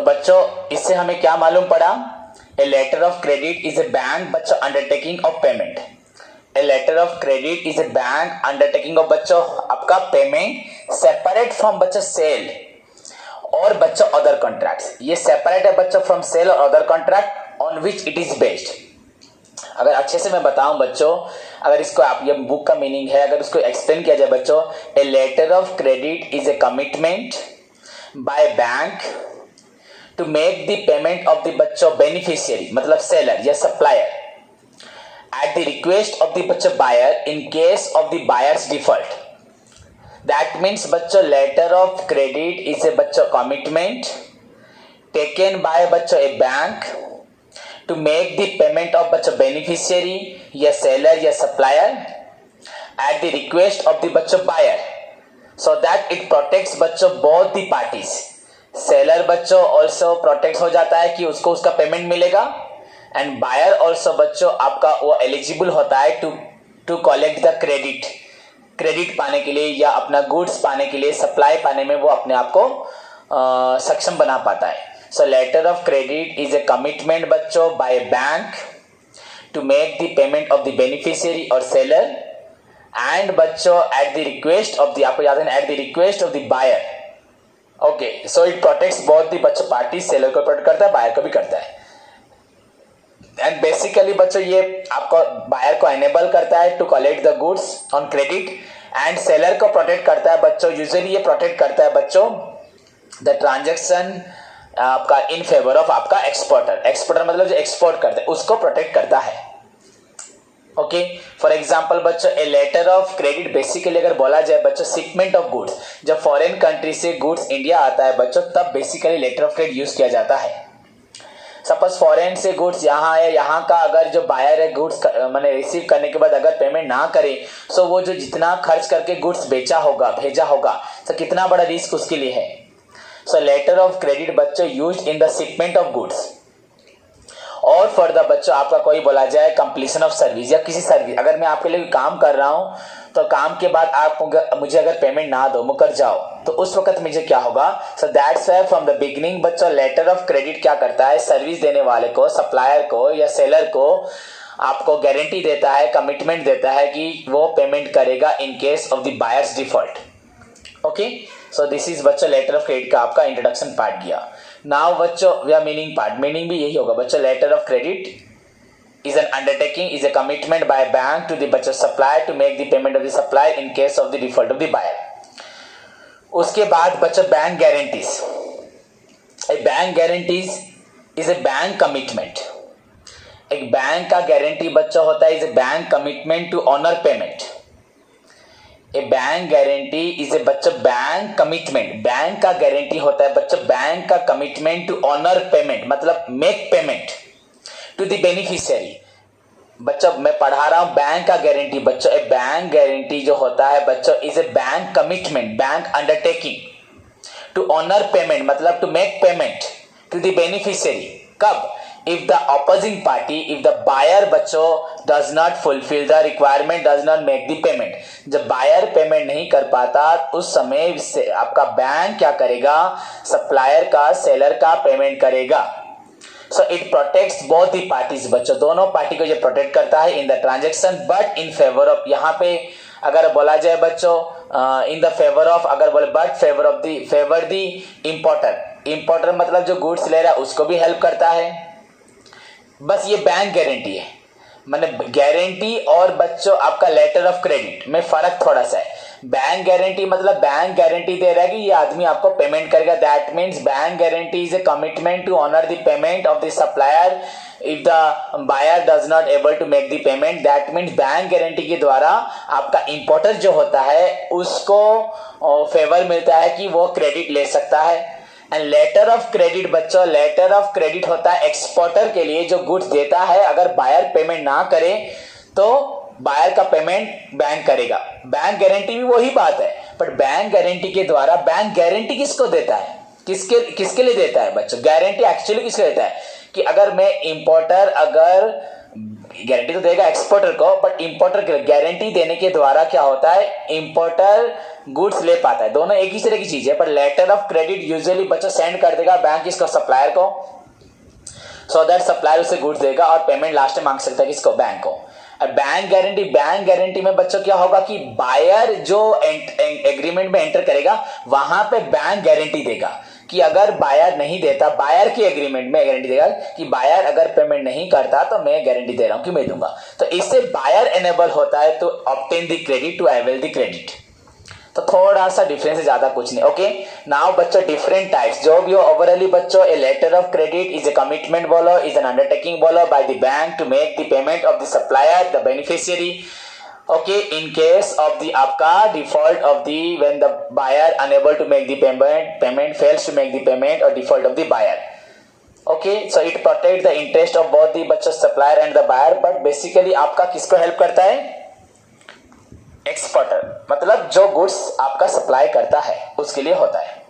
बच्चों इससे हमें क्या मालूम पड़ा? A letter of credit is a bank बच्चों undertaking of payment. A letter of credit is a bank undertaking of बच्चों आपका पेमेंट सेपरेट फ्रॉम बच्चों सेल और बच्चों अदर कॉन्ट्रैक्ट्स। ये सेपरेट है बच्चों फ्रॉम सेल और other contract on which it is based. अगर अच्छे से मैं बताऊं बच्चों, अगर इसको आप ये बुक का मीनिंग है, अगर उसको एक्सप्लेन किया जाए बच्चों, a letter of credit is a commitment by bank to make the payment of the बच्चों बेनिफिशियरी मतलब सेलर या supplier at the request of the बच्चों buyer in case of the buyers default. That means बच्चों letter of credit is a बच्चों commitment taken by बच्चों a bank to make the payment of बच्चों beneficiary या seller या supplier at the request of the बच्चों buyer so that it protects बच्चों both the parties। seller बच्चों also protect हो जाता है कि उसको उसका पेमेंट मिलेगा and buyer also बच्चों आपका वो eligible होता है to collect the क्रेडिट पाने के लिए या अपना गुड्स पाने के लिए, सप्लाई पाने में वो अपने आप को सक्षम बना पाता है। So letter of credit is a commitment बच्चों by a bank to make the payment of the beneficiary or seller and बच्चों at the request of the आपको याद है at the request of the buyer। Okay, so it protects both the बच्चों parties, seller को protect करता है, buyer को भी करता है। एंड बेसिकली बच्चों ये आपको बायर को एनेबल करता है to collect the goods on credit and seller को प्रोटेक्ट करता है बच्चों। यूजुअली ये प्रोटेक्ट करता है बच्चों द ट्रांजैक्शन आपका इन फेवर ऑफ आपका एक्सपोर्टर मतलब जो एक्सपोर्ट करता है उसको प्रोटेक्ट करता है। ओके, फॉर एग्जांपल बच्चों a letter of credit basically अगर बोला जाए बच्चों शिपमेंट ऑफ गुड्स, जब फॉरेन कंट्री से गुड्स इंडिया आता है बच्चों तब basically letter of credit use किया जाता है। सपोज फॉरेन से गुड्स यहाँ है, यहाँ का अगर जो बायर है गुड्स मैंने रिसीव करने के बाद अगर पेमेंट ना करे तो वो जो जितना खर्च करके गुड्स भेजा होगा तो कितना बड़ा रिस्क उसके लिए है। So letter of credit बच्चों used in the shipment of goods और फॉर द बच्चों आपका कोई बोला जाए कंप्लीशन ऑफ सर्विस या किसी सर्विस, अगर मैं आपके लिए काम कर रहा हूं तो काम के बाद आप मुझे अगर पेमेंट ना दो, मुकर जाओ, तो उस वक्त मुझे क्या होगा। So that's why from the beginning बच्चों लेटर ऑफ क्रेडिट क्या करता है, सर्विस देने वाले को, सप्लायर को या सेलर को आपको गारंटी देता है, कमिटमेंट देता है कि वो पेमेंट करेगा in case of the buyers default. Okay, so this is बच्चों लेटर ऑफ क्रेडिट का आपका इंट्रोडक्शन पार्ट गया। नाउ बच्चों या मीनिंग पार्ट, मीनिंग भी यही होगा बच्चों। Letter of credit is an undertaking, is a commitment by bank to the बच्चों supplier to make the payment of the supplier in case of the default of the buyer. उसके बाद बच्चों bank guarantees. A bank guarantees is a bank commitment. एक bank का guarantee बच्चों होता है is a bank commitment to honour payment. A bank guarantee is a बच्चों bank commitment, bank का गारंटी होता है बच्चों बैंक का कमिटमेंट टू ऑनर पेमेंट मतलब make payment to the beneficiary. बच्चों मैं पढ़ा रहा हूं बैंक का गारंटी बच्चों, ए बैंक गारंटी जो होता है बच्चों is a bank commitment, bank undertaking to honour payment मतलब to make payment to the beneficiary. कब? if the opposing party, if the buyer बच्चों does not fulfill the requirement, does not make the payment, जब buyer payment नहीं कर पाता उस समय से आपका बैंक क्या करेगा, सप्लायर का सेलर का पेमेंट करेगा। So it protects both the parties बच्चों, दोनों पार्टी को ये प्रोटेक्ट करता है in the transaction but in favour of, यहाँ पे अगर बोला जाए बच्चों इन द फेवर ऑफ, अगर बोले बट फेवर द इंपोर्टर मतलब जो गुड्स ले रहा है उसको भी हेल्प करता है। बस ये बैंक गारंटी है, मैंने गारंटी और बच्चों आपका लेटर ऑफ क्रेडिट में फर्क थोड़ा सा है। बैंक गारंटी मतलब बैंक गारंटी दे रहा है कि ये आदमी आपको पेमेंट करेगा, that means bank guarantee is a commitment to honour the payment of the supplier if the buyer does not able to make the payment. That means bank guarantee के द्वारा आपका इंपोर्टर जो होता है उसको फेवर मिलता है कि वो क्रेडिट ले सकता है। एंड लेटर ऑफ क्रेडिट बच्चों, लेटर ऑफ क्रेडिट होता है एक्सपोर्टर के लिए जो गुड्स देता है, अगर बायर पेमेंट ना करे तो बायर का पेमेंट बैंक करेगा। बैंक गारंटी भी वही बात है, बट बैंक गारंटी के द्वारा, बैंक गारंटी किसको देता है, किसके लिए देता है बच्चों, गारंटी एक्चुअली किसको देता है कि अगर मैं इंपोर्टर अगर गारंटी तो देगा एक्सपोर्टर को, बट इंपोर्टर के गारंटी देने के द्वारा क्या होता है, इंपोर्टर गुड्स ले पाता है। दोनों एक ही तरह की चीज है, पर लेटर ऑफ क्रेडिट यूजुअली बच्चा सेंड कर देगा बैंक इसको सप्लायर को, सो दैट सप्लायर उसे गुड्स देगा और पेमेंट लास्ट में मांग सकता है किसको, बैंक को। बैंक गारंटी में बच्चों क्या होगा कि बायर जो एग्रीमेंट में एंटर करेगा वहां पे बैंक गारंटी देगा कि अगर बायर नहीं देता, बायर के एग्रीमेंट में गारंटी देगा कि बायर अगर पेमेंट नहीं करता तो मैं गारंटी दे रहा हूं कि मैं दूंगा। तो इससे बायर एनेबल होता है to obtain the credit, to avail the credit. तो थोड़ा सा डिफरेंस है, ज्यादा कुछ नहीं। ओके, नाउ बच्चों डिफरेंट टाइप्स जो भी हो ओवरऑली बच्चों, a letter of credit is a commitment बोलो, इज एन अंडरटेकिंग बोलो by the bank to make the payment of the supplier the beneficiary. Okay, in case of the आपका default of the when the buyer unable to make the payment fails to make the payment और default of the buyer. Okay, so it protect the interest of both the बच्चों supplier and the buyer, but basically आपका किसको help करता है, exporter, मतलब जो goods आपका supply करता है उसके लिए होता है।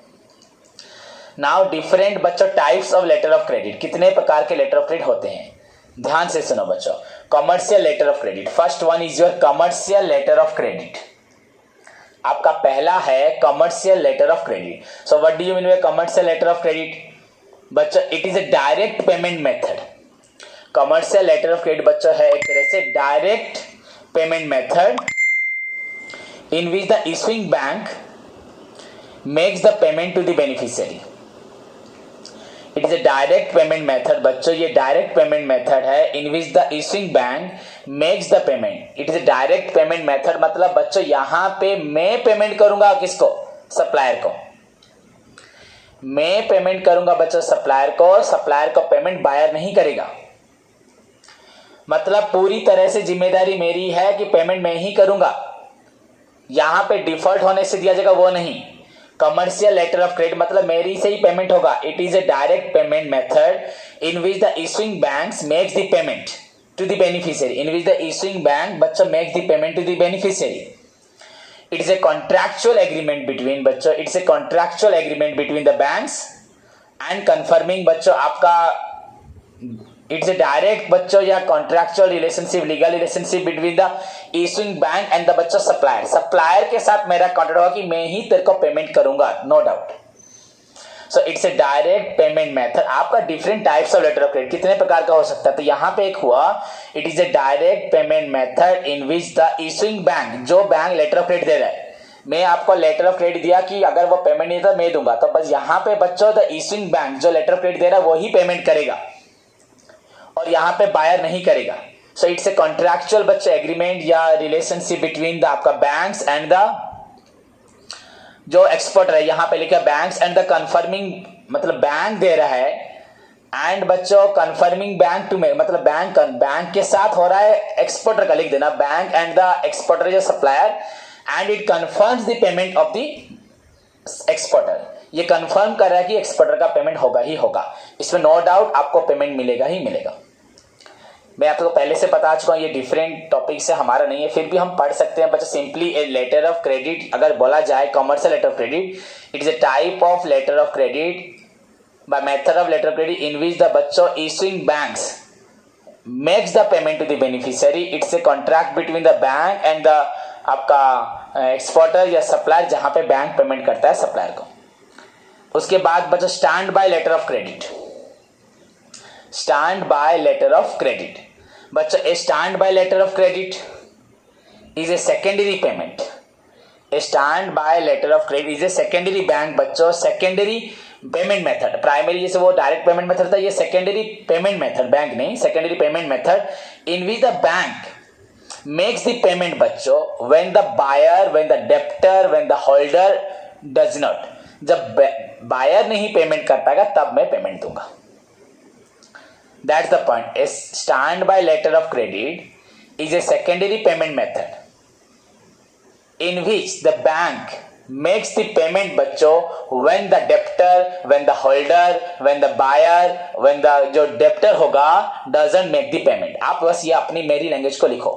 नाउ डिफरेंट बच्चों types of letter of credit, कितने प्रकार के लेटर ऑफ क्रेडिट होते हैं, ध्यान से सुनो बच्चों। Commercial letter of credit, first one is your commercial letter of credit. आपका पहला है commercial letter of credit. So what do you mean by commercial letter of credit बच्चों, it is a direct payment method. Commercial letter of credit बच्चों है एक तरह से direct payment method in which the issuing bank makes the payment to the beneficiary. It is a direct payment method बच्चों, ये direct payment method है in which the issuing bank makes the payment. It is a direct payment method मतलब बच्चों यहाँ पे मैं payment करूंगा किसको, सप्लायर को। मैं पेमेंट करूंगा बच्चों सप्लायर को पेमेंट बायर नहीं करेगा। मतलब पूरी तरह से जिम्मेदारी मेरी है कि पेमेंट मैं ही करूंगा, यहां पे डिफॉल्ट होने से दिया जाएगा वो नहीं। कमर्शियल लेटर ऑफ क्रेडिट मतलब मेरी से ही पेमेंट होगा। It is a direct payment method in which the issuing banks makes the payment to the beneficiary, in which the issuing bank बच्चों makes the payment to the beneficiary. It is a contractual agreement between बच्चों, it's a contractual agreement between the banks and confirming बच्चों आपका, it's a direct बच्चों या contractual relationship, legal relationship between the issuing bank and the बच्चों supplier. Supplier के साथ मेरा contract होगा कि मैं ही तेरे को पेमेंट करूंगा, no doubt. So it's a direct payment method. आपका different types of letter of credit कितने प्रकार का हो सकता है, तो यहां पे एक हुआ it is a direct payment method in which the issuing bank, जो बैंक लेटर ऑफ क्रेडिट दे रहा है, मैं आपको लेटर ऑफ क्रेडिट दिया कि अगर वो पेमेंट नहीं था मैं दूंगा, तो बस यहाँ पे बच्चों द इशूइंग बैंक जो लेटर ऑफ क्रेडिट दे रहा है वही पेमेंट करेगा और यहां पे बायर नहीं करेगा। सो इट्स ए कॉन्ट्रैक्चुअल बच्चे एग्रीमेंट या रिलेशनशिप बिटवीन द आपका बैंक्स एंड द जो एक्सपोर्टर है, यहां पे लिखा बैंक्स एंड द कन्फर्मिंग, मतलब बैंक दे रहा है एंड बच्चों कन्फर्मिंग बैंक टू मेक, मतलब बैंक के साथ हो रहा है, एक्सपोर्टर का लिख देना, बैंक एंड द एक्सपोर्टर जो supplier and it confirms the payment of the exporter. ये कंफर्म कर रहा है कि एक्सपोर्टर का पेमेंट होगा ही होगा, इसमें नो डाउट आपको पेमेंट मिलेगा ही मिलेगा। मैं आपको पहले से बता चुका हूं ये डिफरेंट टॉपिक से हमारा नहीं है, फिर भी हम पढ़ सकते हैं बच्चे। Simply a letter of credit अगर बोला जाए, commercial letter of credit, it is a type of letter of credit by method of letter of credit in which the बच्चों issuing banks makes the payment to the beneficiary. It's a contract between the bank and the आपका exporter या supplier, जहां पे bank payment करता है supplier को। उसके बाद बच्चों standby letter of credit, standby letter of credit बच्चों, a standby letter of credit is a secondary payment. A standby letter of credit is a secondary bank बच्चों, secondary payment method. Primary जैसे वो direct payment method था, ये secondary payment method, bank नहीं, secondary payment method in which the bank makes the payment बच्चों when the buyer, when the debtor, when the holder does not. जब buyer नहीं payment कर पाएगा तब मैं पेमेंट दूंगा। That's the point. A standby letter of credit is a secondary payment method in which the bank makes the payment बच्चों when the debtor, when the holder, when the buyer, when the जो debtor होगा doesn't make the payment। आप बस ये अपनी मेरी language को लिखो।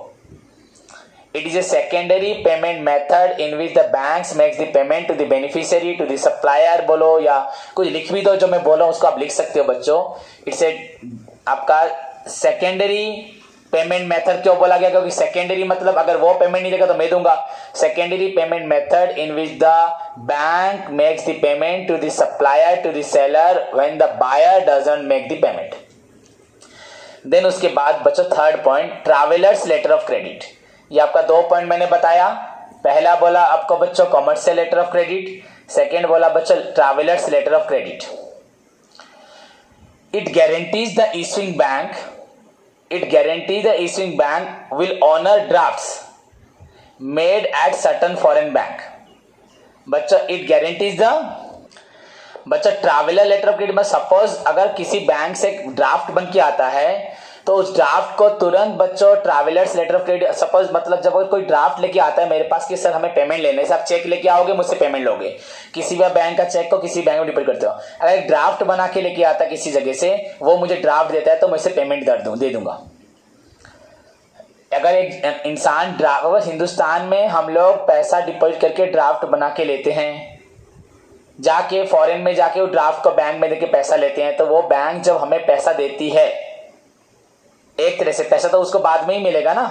It is a secondary payment method in which the banks makes the payment to the beneficiary, to the supplier बोलो या कुछ लिख भी दो, जो मैं बोल रहा हूँ उसको आप लिख सकते हो बच्चों। It's a आपका सेकेंडरी पेमेंट मेथड क्यों बोला गया? क्योंकि सेकेंडरी मतलब अगर वो पेमेंट नहीं देगा तो मैं दूंगा. Secondary payment method in which the bank makes the payment to the supplier to the seller when the buyer doesn't make the payment. Then उसके बाद बच्चों third point, travellers letter of credit. ये आपका 2 पॉइंट मैंने बताया. पहला बोला आपको बच्चों commercial letter of credit, second बोला बच्चों travellers letter of credit. It guarantees the issuing bank will honor drafts made at certain foreign bank. बच्चों it guarantees the बच्चों ट्रैवलर लेटर ऑफ क्रेडिट में सपोज अगर किसी बैंक से draft बन के आता है तो उस ड्राफ्ट को तुरंत बच्चों travellers letter of credit, suppose मतलब जब कोई ड्राफ्ट लेके आता है मेरे पास कि सर हमें पेमेंट लेने से, आप चेक लेके आओगे मुझसे पेमेंट लोगे, किसी भी बैंक का चेक को किसी बैंक में डिपोजिट करते हो, अगर ड्राफ्ट बना के लेके आता है किसी जगह से, वो मुझे ड्राफ्ट देता है तो मैं इसे पेमेंट दे दूंगा. अगर एक इंसान ड्राफ्ट, हिंदुस्तान में हम लोग पैसा डिपोजिट करके ड्राफ्ट बना के लेते हैं, जाके फॉरेन में जाके वो ड्राफ्ट को बैंक में देके पैसा लेते हैं, तो वो बैंक जब हमें पैसा देती है एक तरह से, पैसा तो उसको बाद में ही मिलेगा ना,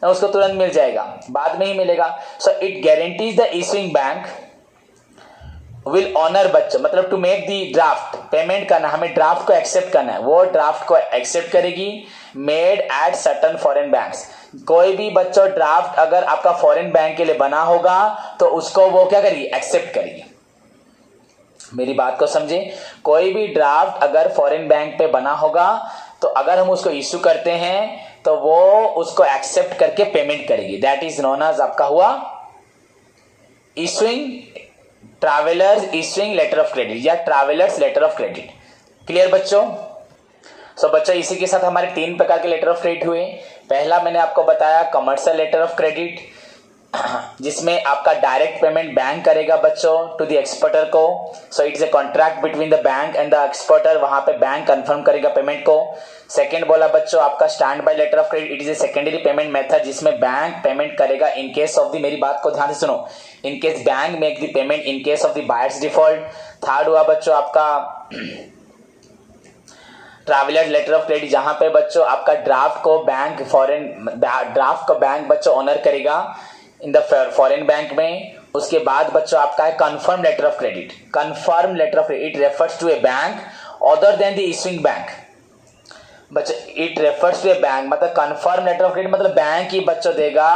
उसको तुरंत मिल जाएगा, बाद में ही मिलेगा. So it guarantees the issuing bank will honour बच्चों मतलब to make the draft, payment करना, हमें ड्राफ्ट को एक्सेप्ट करना है, वो ड्राफ्ट को एक्सेप्ट करेगी. Made at certain foreign banks, कोई भी बच्चों ड्राफ्ट अगर आपका फॉरेन बैंक के लिए बना होगा तो उसको वो क्या करेगी? एक्सेप्ट करेगी. मेरी बात को समझे, कोई भी ड्राफ्ट अगर फॉरेन बैंक पे बना होगा तो अगर हम उसको इश्यू करते हैं तो वो उसको एक्सेप्ट करके पेमेंट करेगी. दैट इज नोन एज आपका हुआ issuing, travellers issuing letter of credit या travellers letter of credit. Clear बच्चों? सो बच्चों इसी के साथ हमारे 3 प्रकार के लेटर ऑफ क्रेडिट हुए. पहला मैंने आपको बताया कमर्शियल लेटर ऑफ क्रेडिट, जिसमें आपका डायरेक्ट पेमेंट बैंक करेगा बच्चों टू द एक्सपोर्टर को. So it is a contract between the bank and the exporter, वहां पे बैंक कंफर्म करेगा पेमेंट को. सेकंड बोला बच्चों आपका standby letter of credit, it is a secondary payment method जिसमें बैंक पेमेंट करेगा इन केस ऑफ द, मेरी बात को ध्यान से सुनो, in case bank make the payment in case of the buyers default. Third हुआ बच्चों आपका ट्रैवलर लेटर ऑफ क्रेडिट, जहां पे बच्चों आपका ड्राफ्ट को बैंक ड्राफ्ट को बैंक बच्चों ऑनर करेगा इन द फॉरेन बैंक में. उसके बाद बच्चों आपका है confirm letter of credit. Confirm letter of credit it refers to a bank other than the issuing bank. बच्चों it refers to a bank मतलब कंफर्म लेटर ऑफ क्रेडिट मतलब bank ही बच्चों देगा,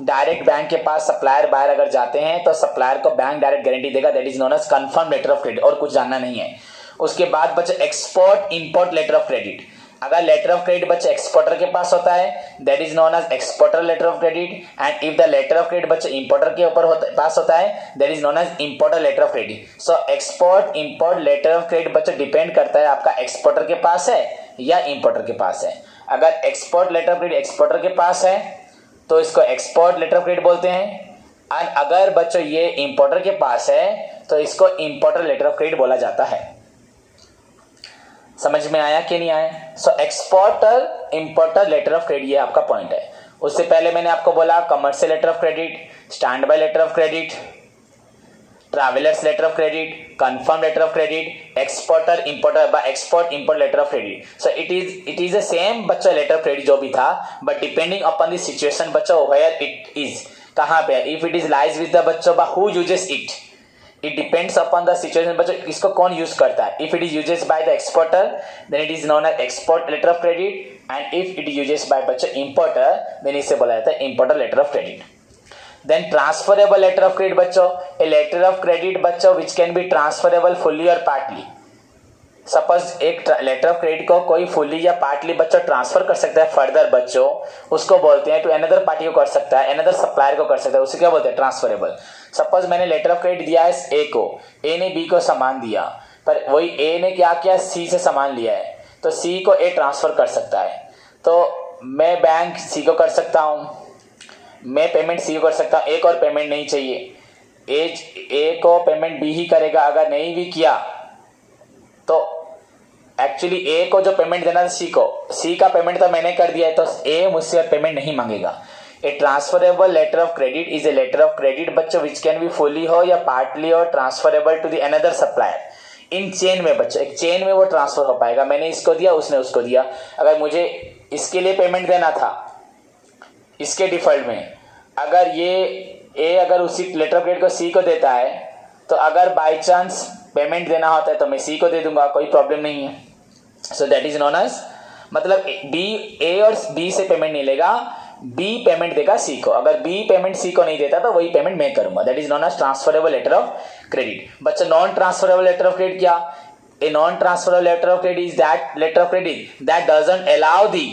डायरेक्ट बैंक के पास सप्लायर बायर अगर जाते हैं तो सप्लायर को बैंक डायरेक्ट गारंटी देगा. That is known as confirm letter of credit, और कुछ जानना नहीं है. उसके बाद बच्चों export import letter of credit, अगर लेटर ऑफ क्रेडिट बच्चे एक्सपोर्टर के पास होता है that is known as exporter letter of credit. And if the letter of credit बच्चे इंपोर्टर के ऊपर पास होता है that is known as importer letter of credit. So export import letter of credit बच्चे डिपेंड करता है आपका एक्सपोर्टर के पास है या इंपोर्टर के पास है. अगर export letter of credit exporter के पास है तो इसको एक्सपोर्ट लेटर ऑफ क्रेडिट बोलते हैं. और अगर बच्चों ये इंपोर्टर के पास है तो इसको इंपोर्टर लेटर ऑफ क्रेडिट बोला जाता है. समझ में आया कि नहीं आया? So exporter importer letter of credit ये आपका पॉइंट है. उससे पहले मैंने आपको बोला commercial letter of credit, standby letter of credit, travellers letter of credit, confirm letter of credit, exporter importer by export import letter of credit. So it is the same बच्चों letter of credit जो भी था, but depending upon the situation बच्चों where it is, कहां पे. If it is lies with the बच्चों who uses it, it depends upon the situation बच्चों इसको कौन यूज करता है. If it is uses by the exporter then it is known as export letter of credit, and if it uses by बच्चों importer then इसे बोला जाता है importer letter of credit. Then transferable letter of credit बच्चों, a letter of credit बच्चों which can be transferable fully और partly. Suppose एक letter of credit को कोई फुल्ली या पार्टली बच्चों ट्रांसफर कर सकता है फर्दर बच्चों, उसको बोलते हैं टू अनदर पार्टी को कर सकता है, अनदर सप्लायर को कर सकता है, उसे क्या बोलते हैं ट्रांसफरेबल. सपोज मैंने लेटर ऑफ क्रेडिट दिया है ए को, ए ने बी को सामान दिया, पर वही ए ने क्या किया सी से सामान लिया है, तो सी को ए ट्रांसफर कर सकता है. तो मैं बैंक सी को कर सकता हूँ, मैं पेमेंट सी को कर सकता हूँ, एक और पेमेंट नहीं चाहिए, ए को पेमेंट बी ही करेगा. अगर नहीं भी किया तो एक्चुअली ए को जो पेमेंट देना था सी को, सी का पेमेंट तो मैंने कर दिया है तो ए मुझसे पेमेंट नहीं मांगेगा. A transferable letter of credit is a letter of credit बच्चों विच कैन बी फुली हो या पार्टली हो transferable to the another supplier in chain में. बच्चों एक चेन में वो ट्रांसफर हो पाएगा, मैंने इसको दिया उसने उसको दिया. अगर मुझे इसके लिए पेमेंट देना था, इसके डिफॉल्ट में अगर ये ए अगर उसी लेटर ऑफ क्रेडिट को सी को देता है, तो अगर बाय चांस पेमेंट देना होता है तो मैं सी को दे दूंगा, कोई प्रॉब्लम नहीं है। So that is known as, मतलब बी ए और बी से पेमेंट नहीं लेगा, बी पेमेंट देगा सी को। अगर बी पेमेंट सी को नहीं देता तो वही पेमेंट मैं करूंगा। That is known as transferable letter of credit. बच्चा non transferable letter of credit क्या? A non transferable letter of credit is that letter of credit that doesn't allow the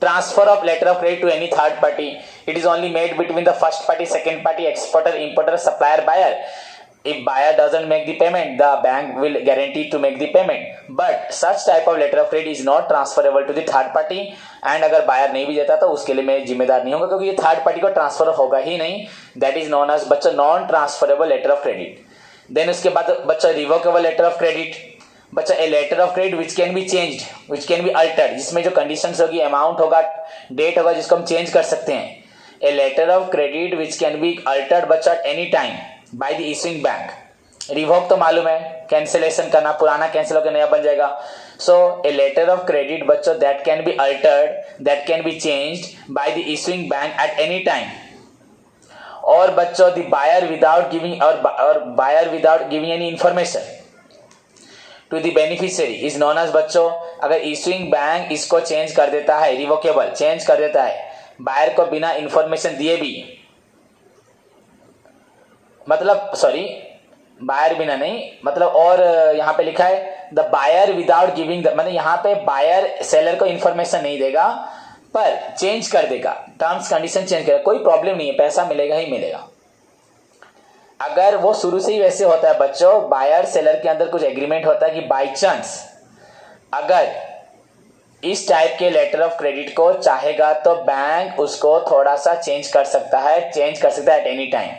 transfer of letter of credit to any third party. It is only made between the first party, second party, exporter, importer, supplier, buyer. If buyer doesn't make the payment, the bank will guarantee to make the payment. But such type of letter of credit is not transferable to the third party. And अगर buyer नहीं भी देता तो उसके लिए मैं जिम्मेदार नहीं होगा, क्योंकि ये थर्ड पार्टी को ट्रांसफर होगा ही नहीं। That is known as बच्चा non transferable letter of credit. Then उसके बाद बच्चा रिवोकेबल लेटर ऑफ क्रेडिट। बच्चा a letter of credit which can be changed, which can be altered, जिसमें जो कंडीशंस होगी, अमाउंट होगा, डेट होगा, जिसको हम चेंज कर सकते हैं। A letter of credit which can be altered बच्चा any time by the issuing bank. Revoke तो मालूम है, कैंसिलेशन करना, पुराना कैंसिल होकर नया बन जाएगा। So a letter of credit बच्चों that can be altered, that can be changed by the issuing bank at any time. और बच्चों द बायर विदाउट गिविंग और buyer without giving any information to the beneficiary is known as बच्चों, अगर issuing bank इसको change कर देता है, revocable change कर देता है बायर को बिना इंफॉर्मेशन दिए भी, मतलब सॉरी बायर बिना नहीं, मतलब और यहाँ पे लिखा है द बायर विदाउट गिविंग, मतलब यहाँ पे बायर सेलर को इंफॉर्मेशन नहीं देगा पर चेंज कर देगा, टर्म्स कंडीशन चेंज करेगा, कोई प्रॉब्लम नहीं है, पैसा मिलेगा ही मिलेगा। अगर वो शुरू से ही वैसे होता है बच्चों, बायर सेलर के अंदर कुछ एग्रीमेंट होता है कि बाय चांस अगर इस टाइप के लेटर ऑफ क्रेडिट को चाहेगा तो बैंक उसको थोड़ा सा चेंज कर सकता है, एट एनी टाइम।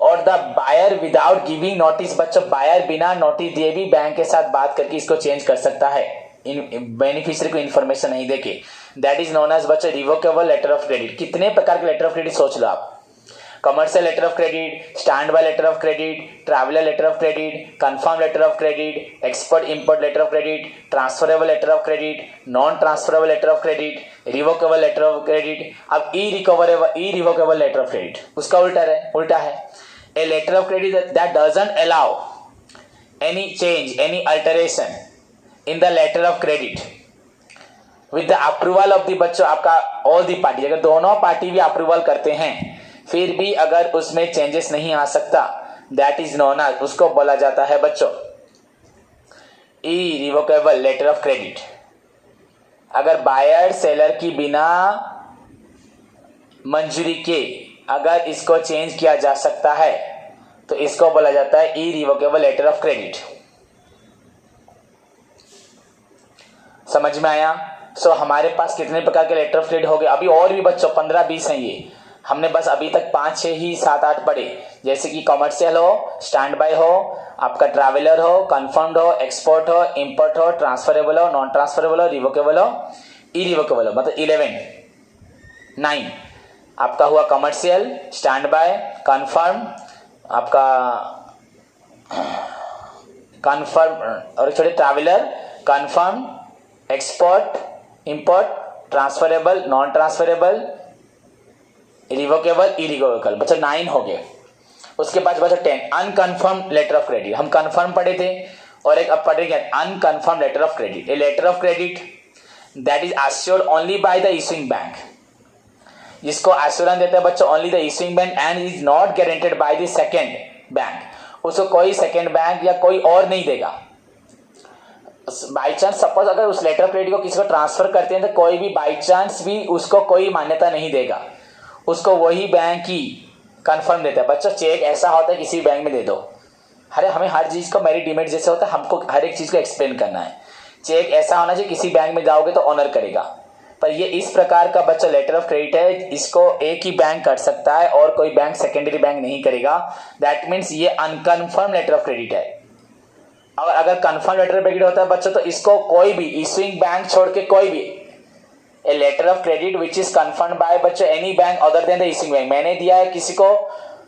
और the buyer without giving notice बच्चों, बायर बिना नोटिस दिए भी बैंक के साथ बात करके इसको चेंज कर सकता है, बेनिफिशियरी को इन्फॉर्मेशन नहीं देके। दैट इज नोन एज बच्चों रिवोकेबल लेटर ऑफ क्रेडिट। कितने प्रकार के लेटर ऑफ क्रेडिट सोच लो आप? Commercial letter of credit, standby letter of credit, traveller letter of credit, confirm letter of credit, export import letter of credit, transferable letter of credit, non transferable letter of credit, revocable letter of credit. अब irrevocable letter of credit उसका उल्टा है a letter of credit that doesn't allow any change, any alteration in the letter of credit with the approval of the बच्चों आपका all the party. अगर दोनों party भी approval करते हैं फिर भी अगर उसमें चेंजेस नहीं आ सकता, दैट इज नोन एज, उसको बोला जाता है बच्चों इरिवोकेबल लेटर ऑफ क्रेडिट। अगर बायर सेलर की बिना मंजूरी के अगर इसको चेंज किया जा सकता है तो इसको बोला जाता है इरिवोकेबल लेटर ऑफ क्रेडिट। समझ में आया? सो हमारे पास कितने प्रकार के लेटर ऑफ क्रेडिट हो गए? अभी और भी बच्चों 15-20 हैं, ये हमने बस अभी तक 5-6 ही 7-8 पढ़े, जैसे कि कमर्शियल हो, स्टैंड बाय हो, आपका ट्रैवलर हो, कंफर्म्ड हो, एक्सपोर्ट हो, इंपोर्ट हो, ट्रांसफरेबल हो, नॉन ट्रांसफरेबल हो, रिवोकेबल हो, इरिवोकेबल हो, मतलब 9 आपका हुआ कमर्शियल, स्टैंड बाय, कंफर्म, आपका कंफर्म और छोटे traveller, confirm, export, import, transferable, non transferable, revocable, irrevocable, बच्चा 9 हो गए। उसके बाद बच्चा 10 अनकन्फर्म लेटर ऑफ क्रेडिट। हम कन्फर्म पढ़े थे और एक अब पढ़ेंगे unconfirm letter of credit. A letter of credit that is assured only by the issuing bank, जिसको एश्योरेंस देता है बच्चों only the issuing bank and is not guaranteed by the second bank. उसको कोई सेकंड बैंक या कोई और नहीं देगा। बाई चांस सपोज अगर उस लेटर ऑफ क्रेडिट को किसी को ट्रांसफर करते हैं तो कोई भी बाई चांस भी उसको कोई मान्यता नहीं देगा, उसको वही बैंक ही कंफर्म देता है। बच्चों चेक ऐसा होता है किसी बैंक में दे दो, अरे हमें हर चीज का मेरिट डिमेरिट जैसे होता है, हमको हर एक चीज को एक्सप्लेन करना है। चेक ऐसा होना चाहिए किसी बैंक में जाओगे तो ऑनर करेगा, पर ये इस प्रकार का बच्चा लेटर ऑफ क्रेडिट है, इसको एक ही बैंक कर सकता है और कोई बैंक सेकेंडरी बैंक नहीं करेगा। दैट मीन्स ये अनकन्फर्म लेटर ऑफ क्रेडिट है। और अगर कंफर्म लेटर ऑफ क्रेडिट होता है बच्चों तो इसको कोई भी इशूइंग बैंक छोड़ के कोई भी a letter of credit which is confirmed by बच्चों any bank other than the issuing bank, मैंने दिया है किसी को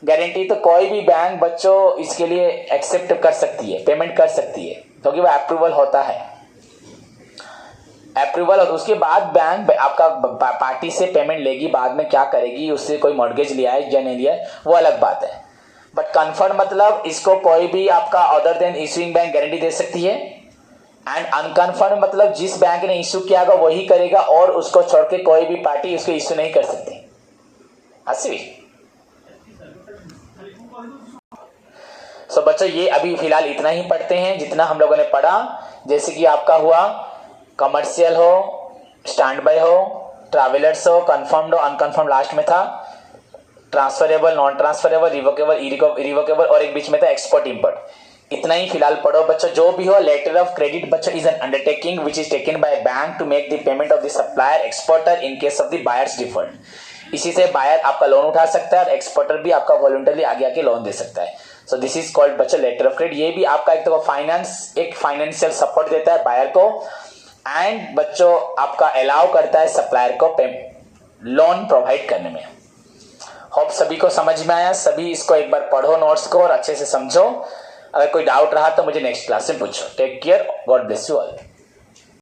गारंटी तो कोई भी बैंक बच्चों इसके लिए एक्सेप्ट कर सकती है, पेमेंट कर सकती है, क्योंकि वो अप्रूवल होता है। अप्रूवल, और उसके बाद बैंक आपका पार्टी से पेमेंट लेगी, बाद में क्या करेगी, उससे कोई मॉर्गेज लिया है या नहीं लिया है वो अलग बात है। बट कन्फर्म मतलब इसको कोई भी आपका other than issuing bank guarantee दे सकती है, एंड अनकन्फर्म मतलब जिस बैंक ने इशू किया होगा वही करेगा और उसको छोड़ के कोई भी पार्टी उसको इशू नहीं कर सकती। सो बच्चों ये अभी फिलहाल इतना ही पढ़ते हैं जितना हम लोगों ने पढ़ा। जैसे कि आपका हुआ कमर्शियल हो, स्टैंड बाय हो, ट्रैवलर्स हो, कंफर्म्ड हो, अनकंफर्म लास्ट में था, transferable, non transferable, revocable, irrevocable, और एक बीच में था एक्सपोर्ट इंपोर्ट। इतना ही फिलहाल पढ़ो बच्चों। जो भी हो, लेटर ऑफ क्रेडिट बच्चों is an undertaking which is taken by bank to make the payment of the supplier exporter in case of the buyers default. इसी से बायर आपका लोन उठा सकता है और एक्सपोर्टर भी आपका वॉलंटरली आगे आके लोन दे सकता है। सो दिस इज कॉल्ड बच्चों लेटर ऑफ क्रेडिट। ये भी आपका एक तो फाइनेंशियल सपोर्ट देता है बायर को, एंड बच्चों आपका अलाउ करता है सप्लायर को लोन प्रोवाइड करने में। होप सभी को समझ में आया। सभी इसको एक बार पढ़ो नोट्स को और अच्छे से समझो। अगर कोई डाउट रहा तो मुझे नेक्स्ट क्लास में पूछो। Take care, god bless you all.